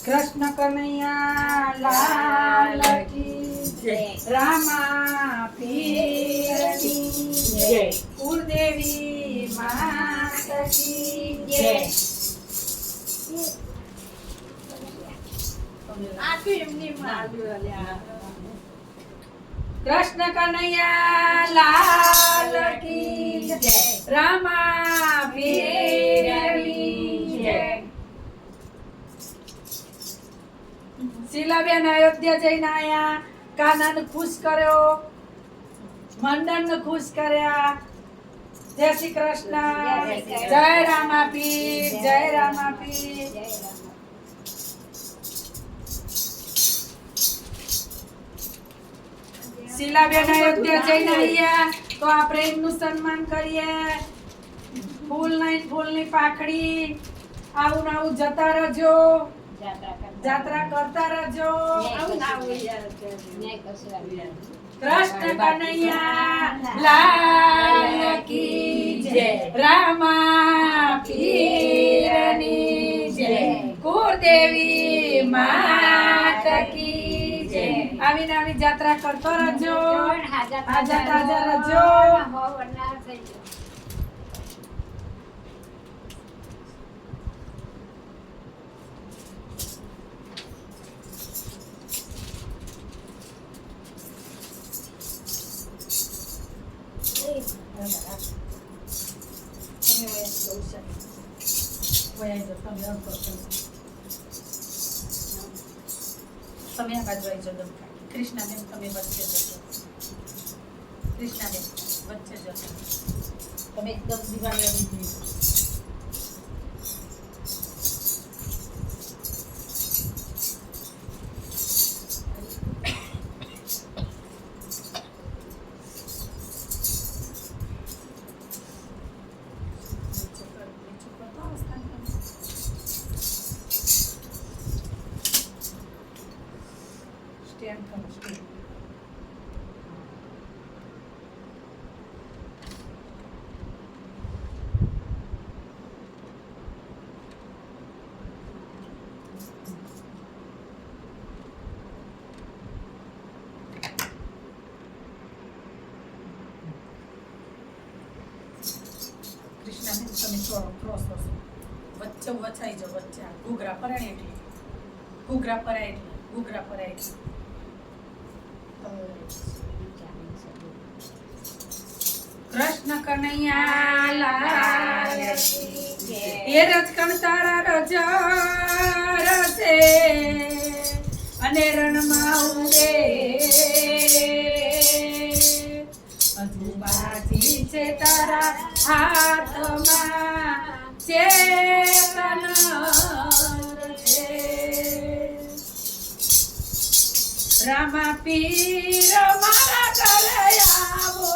કૃષ્ણ કનૈયા લાલ કી જય, રામા પીરની જય, કુળદેવી માતા કી જય. કૃષ્ણ કનૈયા લાલ કી જય, રામા પીરની જય. શીલાબેન અયોધ્યા જઈને આયા, કાનાને ખુશ કર્યો, મંડનને ખુશ કર્યા. જય શ્રી કૃષ્ણ, જય રામાપીર, જય રામાપીર. શીલાબેન અયોધ્યા જઈને આયા તો આપણે એમનું સન્માન કરીએ. ફૂલની પાખડી, આવું આવું જતા રહેજો, જાત્રા કરતા રહેજો. કૃષ્ણ કનૈયા લાલ કી જય, રામા પીરની જય, કુળદેવી માતા કી જય. આવીને આવી જાત્રા કરતો રહેજો, હાજર રહેજો. તમે આ બાજુ આવી જજો. કૃષ્ણાબેન તમે વચ્ચે જજો. કૃષ્ણાબેન વચ્ચે જજો. તમે એકદમ દિવાળી આવી તમે ક્રોસ કરશો, વચ્ચે વચાઈ જાઓ. વચ્ચે ઘૂઘરા પરાય એટલે ઘૂઘરા પરાય એટલે ઘૂઘરા પરાય એટલે. કૃષ્ણ કનૈયા લાલ એ રજકણ તારા રજા રસે અને રણમાં ઉડે હજુ બાજી છે તારા હાથમાં ચેતન છે. રામા પીર મારા ગલે આવો